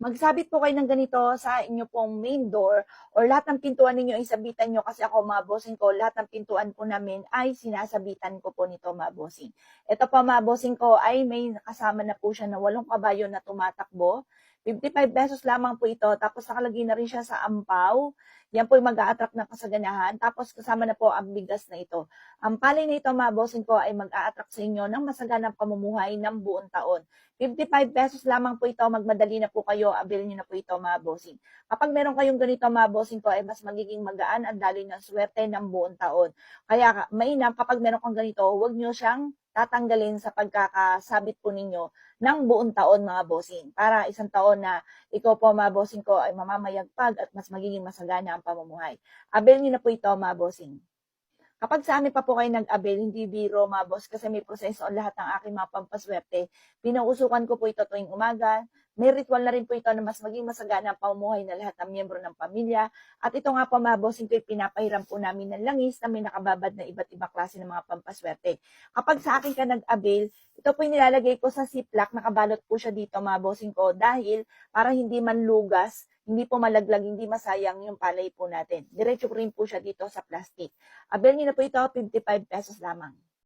Magsabit po kayo ng ganito sa inyo pong main door or lahat ng pintuan ninyo ay sabitan nyo kasi ako mga bossing ko, lahat ng pintuan po namin ay sinasabitan ko po nito mga bossing. Ito po mga bossing ko ay may kasama na po siya na 8 kabayo na tumatakbo. 55 pesos lamang po ito. Tapos nakalagay na rin siya sa ampaw. Yan po yung mag-a-attract ng kasaganahan. Tapos kasama na po ang bigas na ito. Ang palay na ito mga bossing ko ay mag-a-attract sa inyo ng masaganang pamumuhay ng buong taon. 55 pesos lamang po ito, magmadali na po kayo, avail nyo na po ito mga bossing. Kapag meron kayong ganito mga bossing ko, ay mas magiging magaan at daloy ng swerte ng buong taon. Kaya mainam, kapag meron kang ganito, huwag nyo siyang tatanggalin sa pagkakasabit po ninyo ng buong taon mga bossing. Para isang taon na ikaw po mga bossing ko ay mamamayagpag at mas magiging masagana ang pamumuhay. Avail nyo na po ito mga bossing. Kapag sa amin pa po kayo nag-avail, hindi biro mga boss kasi may proseso ang lahat ng aking mga pampaswerte. Pinausukan ko po ito tuwing umaga. May ritual na rin po ito na mas maging masagana ang pamumuhay na lahat ng miyembro ng pamilya. At ito nga po mga bossing ko, pinapahiram po namin ng langis na may nakababad na iba't ibang klase ng mga pampaswerte. Kapag sa akin ka nag-avail, ito po yung nilalagay ko sa ziplock, nakabalot po siya dito mga bossing ko dahil para hindi man lugas, hindi po malaglag, hindi masayang yung palay po natin. Diretso rin po siya dito sa plastic. Avail niyo na po ito, 55 pesos lamang.